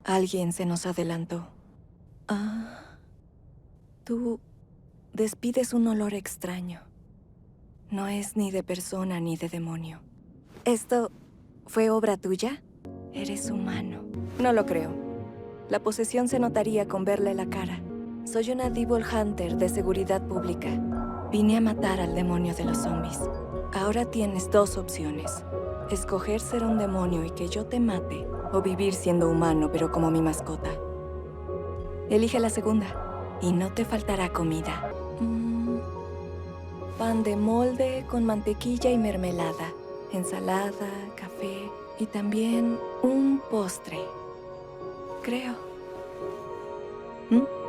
Alguien se nos adelantó. Tú despides un olor extraño. No es ni de persona ni de demonio. ¿Esto fue obra tuya? Eres humano. No lo creo. La posesión se notaría con verle la cara. Soy una Devil Hunter de seguridad pública. Vine a matar al demonio de los zombies. Ahora tienes dos opciones. Escoger ser un demonio y que yo te mate, o vivir siendo humano pero como mi mascota. Elige la segunda, y no te faltará comida. Pan de molde con mantequilla y mermelada, ensalada, café y también un postre. Creo. ¿Mm?